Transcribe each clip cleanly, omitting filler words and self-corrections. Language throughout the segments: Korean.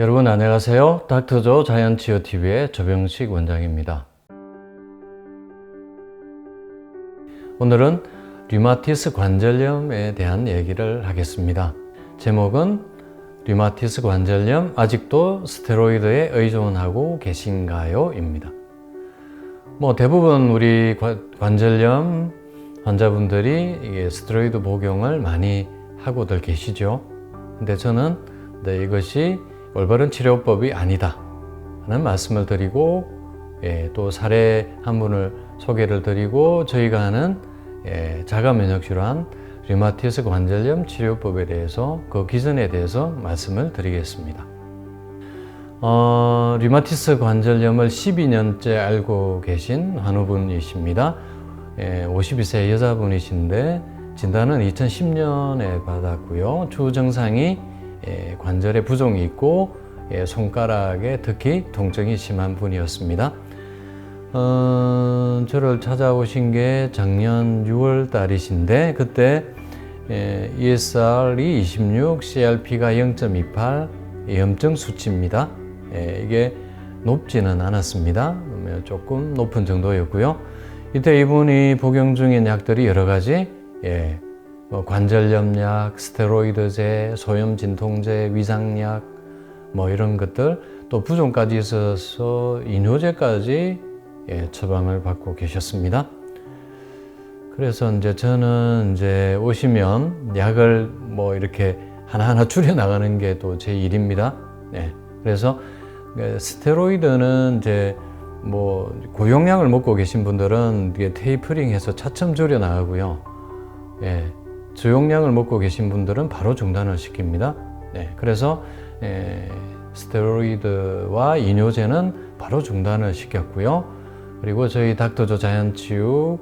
여러분 안녕하세요. 닥터조 자연치유TV의 조병식 원장입니다. 오늘은 류마티스 관절염에 대한 얘기를 하겠습니다. 제목은 류마티스 관절염 아직도 스테로이드에 의존하고 계신가요? 입니다. 대부분 우리 관절염 환자분들이 이게 스테로이드 복용을 많이 하고들 계시죠. 근데 저는 이것이 올바른 치료법이 아니다 하는 말씀을 드리고, 또 사례 한 분을 소개를 드리고 저희가 하는 자가 면역 질환 류마티스 관절염 치료법에 대해서 그 기전에 대해서 말씀을 드리겠습니다. 류마티스 관절염을 12년째 알고 계신 환우분이십니다. 52세 여자분이신데 진단은 2010년에 받았고요. 주 증상이 관절에 부종이 있고 손가락에 특히 통증이 심한 분이었습니다. 저를 찾아오신 게 작년 6월 달이신데 그때 ESR이 26, CRP가 0.28 염증 수치입니다. 이게 높지는 않았습니다. 조금 높은 정도였고요. 이때 이분이 복용 중인 약들이 여러 가지 관절염약, 스테로이드제, 소염 진통제, 위장약 이런 것들, 또 부종까지 있어서 이뇨제까지 처방을 받고 계셨습니다. 그래서 저는 오시면 약을 이렇게 하나하나 줄여 나가는 게 또 제 일입니다. 그래서 스테로이드는 고용량을 먹고 계신 분들은 테이퍼링해서 차츰 줄여 나가고요. 저용량을 먹고 계신 분들은 바로 중단을 시킵니다. 그래서 스테로이드와 이뇨제는 바로 중단을 시켰고요. 그리고 저희 닥터조 자연치유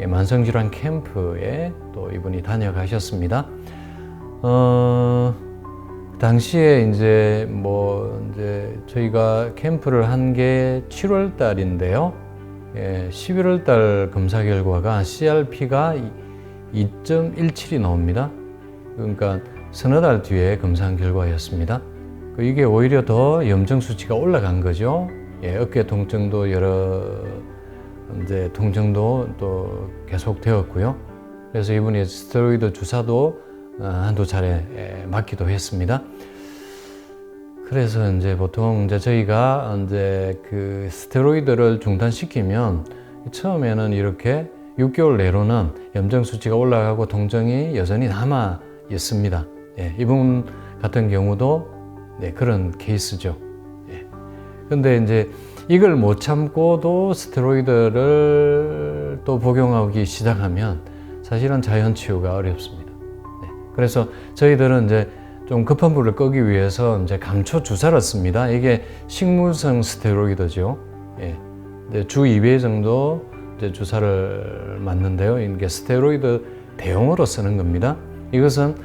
만성질환 캠프에 또 이분이 다녀가셨습니다. 당시에 저희가 캠프를 한 게 7월 달인데요. 11월 달 검사 결과가 CRP가 2.17이 나옵니다. 그러니까 서너 달 뒤에 검사한 결과였습니다. 이게 오히려 더 염증 수치가 올라간 거죠. 어깨 통증도 통증도 또 계속 되었고요. 그래서 이분이 스테로이드 주사도 한두 차례 맞기도 했습니다. 그래서 보통 저희가 그 스테로이드를 중단시키면 처음에는 이렇게 6개월 내로는 염증 수치가 올라가고 통증이 여전히 남아 있습니다. 이분 같은 경우도 그런 케이스죠. 근데 이걸 못 참고도 스테로이드를 또 복용하기 시작하면 사실은 자연 치유가 어렵습니다. 그래서 저희들은 좀 급한 불을 끄기 위해서 감초 주사를 씁니다. 이게 식물성 스테로이드죠. 주 2회 정도 주사를 맞는데요. 이게 스테로이드 대용으로 쓰는 겁니다. 이것은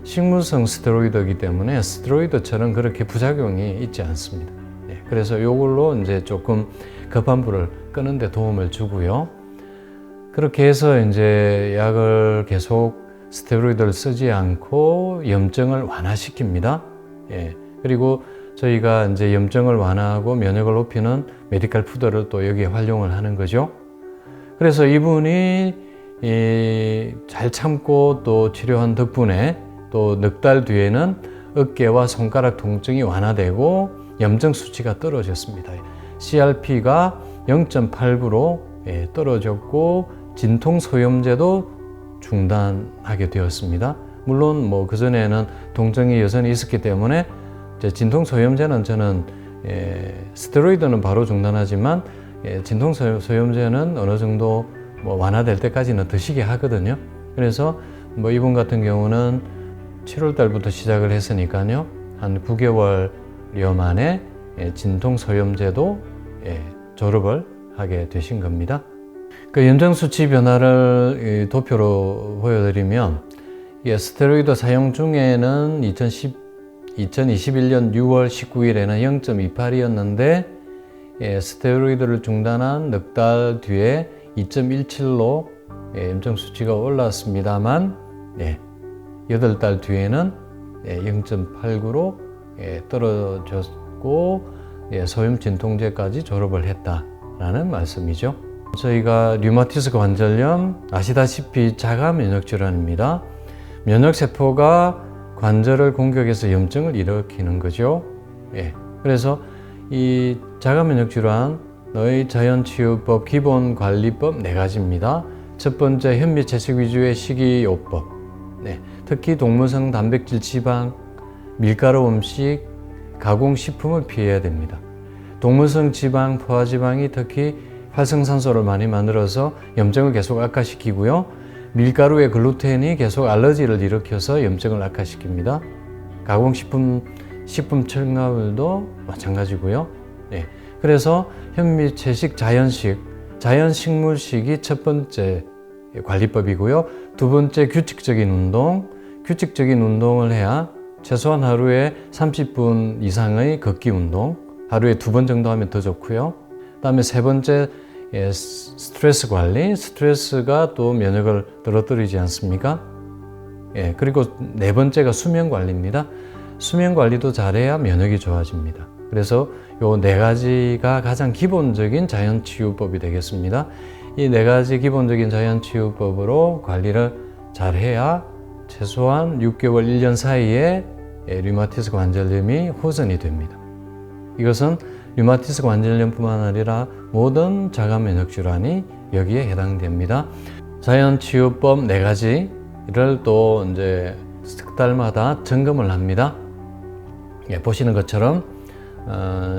식물성 스테로이드이기 때문에 스테로이드처럼 그렇게 부작용이 있지 않습니다. 그래서 이걸로 조금 급한 불을 끄는 데 도움을 주고요. 그렇게 해서 약을 계속 스테로이드를 쓰지 않고 염증을 완화시킵니다. 그리고 저희가 염증을 완화하고 면역을 높이는 메디컬 푸드를 또 여기에 활용을 하는 거죠. 그래서 이분이 잘 참고 또 치료한 덕분에 또 넉 달 뒤에는 어깨와 손가락 통증이 완화되고 염증 수치가 떨어졌습니다. CRP가 0.89로 떨어졌고 진통 소염제도 중단하게 되었습니다. 물론 그전에는 통증이 여전히 있었기 때문에 진통 소염제는 저는 스테로이드는 바로 중단하지만 진통 소염제는 어느 정도 완화될 때까지는 드시게 하거든요. 그래서 이분 같은 경우는 7월 달부터 시작을 했으니까요. 한 9개월여 만에 진통 소염제도 졸업을 하게 되신 겁니다. 그 염증 수치 변화를 도표로 보여드리면 스테로이드 사용 중에는 2021년 6월 19일에는 0.28이었는데 스테로이드를 중단한 넉 달 뒤에 2.17로 염증 수치가 올랐습니다만 8달 뒤에는 0.89로 떨어졌고 소염 진통제까지 졸업을 했다라는 말씀이죠. 저희가 류마티스 관절염 아시다시피 자가 면역 질환입니다. 면역 세포가 관절을 공격해서 염증을 일으키는 거죠. 그래서 이 자가 면역 질환의 자연치유법 기본관리법 4가지입니다. 첫 번째, 현미채식 위주의 식이요법. 특히 동물성 단백질, 지방, 밀가루 음식, 가공식품을 피해야 됩니다. 동물성 지방, 포화지방이 특히 활성산소를 많이 만들어서 염증을 계속 악화시키고요. 밀가루의 글루텐이 계속 알러지를 일으켜서 염증을 악화시킵니다. 가공식품, 식품 첨가물도 마찬가지고요. 그래서 현미채식, 자연식물식이 첫 번째 관리법이고요. 두 번째, 규칙적인 운동을 해야 최소한 하루에 30분 이상의 걷기 운동, 하루에 2번 정도 하면 더 좋고요. 그다음에 세 번째, 스트레스 관리. 스트레스가 또 면역을 떨어뜨리지 않습니까? 그리고 네 번째가 수면 관리입니다. 수면 관리도 잘해야 면역이 좋아집니다. 그래서 요 4가지가 가장 기본적인 자연치유법이 되겠습니다. 이 4가지 기본적인 자연치유법으로 관리를 잘해야 최소한 6개월, 1년 사이에 류마티스 관절염이 호전이 됩니다. 이것은 류마티스 관절염뿐만 아니라 모든 자가 면역 질환이 여기에 해당됩니다. 자연치유법 4가지를 또 이제 석 달마다 점검을 합니다. 보시는 것처럼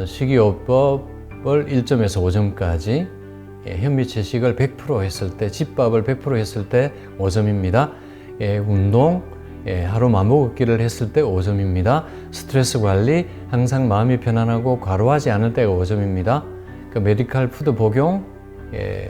식이요법을 1점에서 5점까지, 현미채식을 100% 했을 때, 집밥을 100% 했을 때 5점입니다. 운동, 하루 만보 걷기를 했을 때 5점입니다. 스트레스 관리, 항상 마음이 편안하고 과로하지 않을 때가 5점입니다. 그 메디칼 푸드 복용,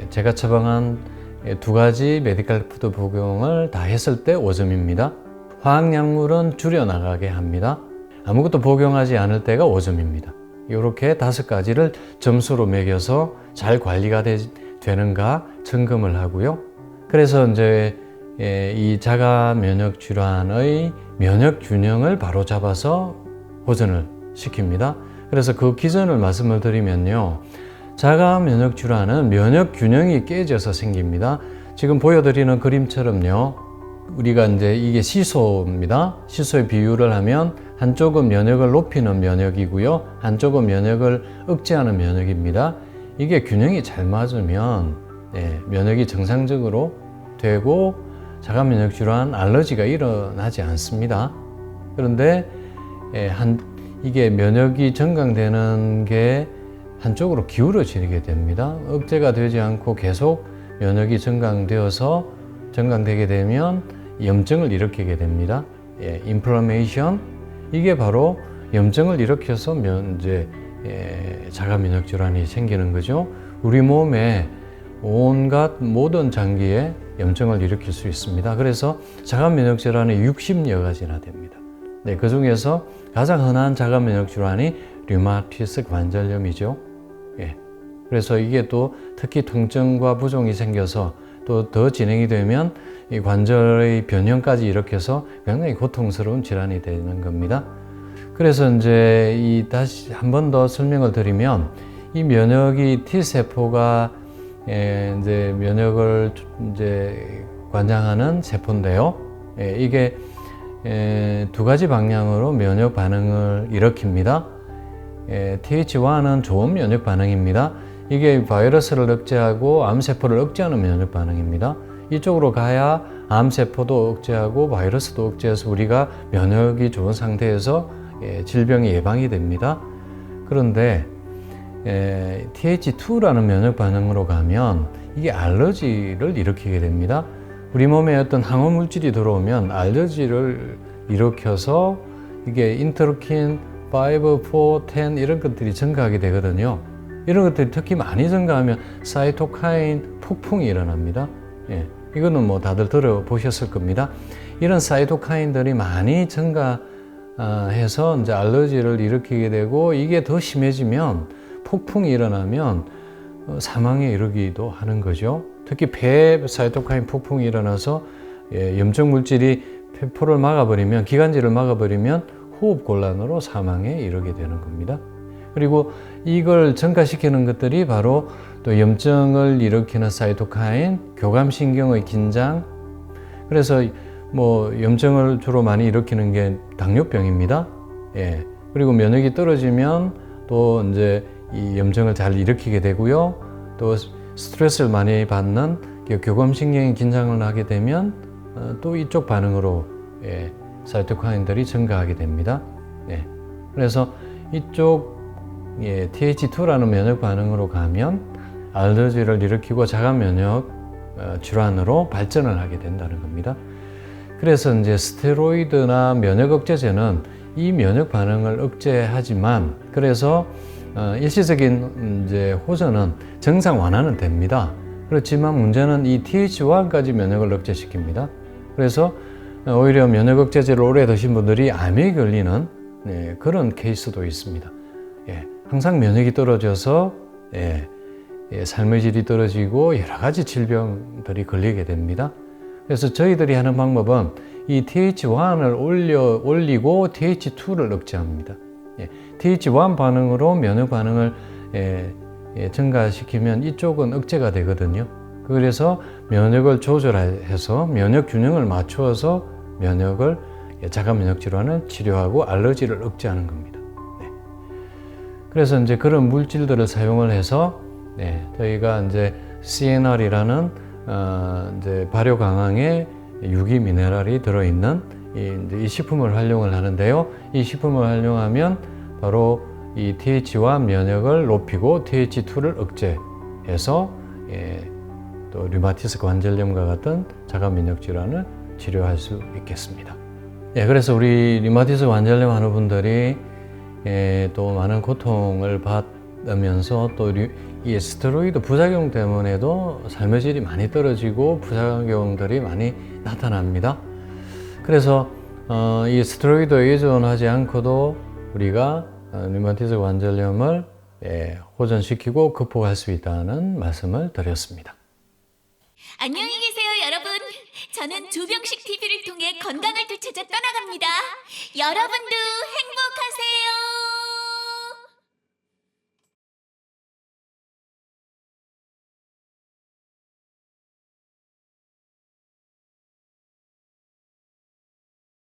제가 처방한 2가지 메디칼 푸드 복용을 다 했을 때 5점입니다. 화학약물은 줄여나가게 합니다. 아무것도 복용하지 않을 때가 5점입니다. 이렇게 5가지를 점수로 매겨서 잘 관리가 되는가 점검을 하고요. 그래서 이제 이 자가 면역 질환의 면역 균형을 바로 잡아서 호전을 시킵니다. 그래서 그 기전을 말씀을 드리면요. 자가 면역 질환은 면역 균형이 깨져서 생깁니다. 지금 보여드리는 그림처럼요. 우리가 이제 이게 시소입니다. 시소의 비율을 하면 한쪽은 면역을 높이는 면역이고요. 한쪽은 면역을 억제하는 면역입니다. 이게 균형이 잘 맞으면 면역이 정상적으로 되고 자가 면역 질환, 알러지가 일어나지 않습니다. 그런데 이게 면역이 정강되는 게 한쪽으로 기울어지게 됩니다. 억제가 되지 않고 계속 면역이 정강되게 되면 염증을 일으키게 됩니다. 인플라메이션, 이게 바로 염증을 일으켜서 자가 면역 질환이 생기는 거죠. 우리 몸에 온갖 모든 장기에 염증을 일으킬 수 있습니다. 그래서 자가 면역 질환이 60여 가지나 됩니다. 그 중에서 가장 흔한 자가 면역 질환이 류마티스 관절염이죠. 그래서 이게 또 특히 통증과 부종이 생겨서 또 더 진행이 되면 이 관절의 변형까지 일으켜서 굉장히 고통스러운 질환이 되는 겁니다. 그래서 이제 다시 한 번 더 설명을 드리면, 이 면역이 T세포가 이제 면역을 이제 관장하는 세포인데요. 이게 2가지 방향으로 면역 반응을 일으킵니다. TH1은 좋은 면역 반응입니다. 이게 바이러스를 억제하고 암세포를 억제하는 면역 반응입니다. 이쪽으로 가야 암세포도 억제하고 바이러스도 억제해서 우리가 면역이 좋은 상태에서 질병이 예방이 됩니다. 그런데 TH2라는 면역 반응으로 가면 이게 알러지를 일으키게 됩니다. 우리 몸에 어떤 항원 물질이 들어오면 알러지를 일으켜서 이게 인터루킨 5, 4, 10 이런 것들이 증가하게 되거든요. 이런 것들이 특히 많이 증가하면 사이토카인 폭풍이 일어납니다. 이거는 뭐 다들 들어보셨을 겁니다. 이런 사이토카인들이 많이 증가해서 이제 알러지를 일으키게 되고, 이게 더 심해지면 폭풍이 일어나면 사망에 이르기도 하는 거죠. 특히 폐 사이토카인 폭풍이 일어나서 염증 물질이 폐포를 막아버리면, 기관지를 막아버리면 호흡 곤란으로 사망에 이르게 되는 겁니다. 그리고 이걸 증가시키는 것들이 바로 또 염증을 일으키는 사이토카인, 교감신경의 긴장. 그래서 뭐 염증을 주로 많이 일으키는 게 당뇨병입니다. 예. 그리고 면역이 떨어지면 또 이제 이 염증을 잘 일으키게 되고요. 또 스트레스를 많이 받는 교감신경이 긴장을 하게 되면 또 이쪽 반응으로 사이토카인들이 증가하게 됩니다. 그래서 이쪽 TH2라는 면역 반응으로 가면 알러지를 일으키고 자가 면역 질환으로 발전을 하게 된다는 겁니다. 그래서 이제 스테로이드나 면역 억제제는 이 면역 반응을 억제하지만 그래서 일시적인 이제 호전은 정상 완화는 됩니다. 그렇지만 문제는 이 TH1까지 면역을 억제시킵니다. 그래서 오히려 면역 억제제를 오래 드신 분들이 암에 걸리는 그런 케이스도 있습니다. 항상 면역이 떨어져서 삶의 질이 떨어지고 여러 가지 질병들이 걸리게 됩니다. 그래서 저희들이 하는 방법은 이 TH1을 올리고 TH2를 억제합니다. TH1 반응으로 면역 반응을 증가시키면 이쪽은 억제가 되거든요. 그래서 면역을 조절해서 면역 균형을 맞추어서 자가 면역 질환을 치료하고 알러지를 억제하는 겁니다. 그래서 이제 그런 물질들을 사용을 해서 저희가 이제 CNR이라는 이제 발효 강황에 유기 미네랄이 들어있는 이 식품을 활용을 하는데요. 이 식품을 활용하면 바로 이 TH1 면역을 높이고 TH2를 억제해서 또 류마티스 관절염과 같은 자가 면역 질환을 치료할 수 있겠습니다. 그래서 우리 류마티스 관절염 환우분들이 또 많은 고통을 받으면서 또 이 스테로이드 부작용 때문에도 삶의 질이 많이 떨어지고 부작용들이 많이 나타납니다. 그래서 이 스테로이드에 의존하지 않고도 우리가 류마티스 관절염을 호전시키고 극복할 수 있다는 말씀을 드렸습니다. 안녕히 계세요, 여러분. 저는 조병식 TV를 통해 건강을 되찾아 떠나갑니다. 여러분도 행복하세요.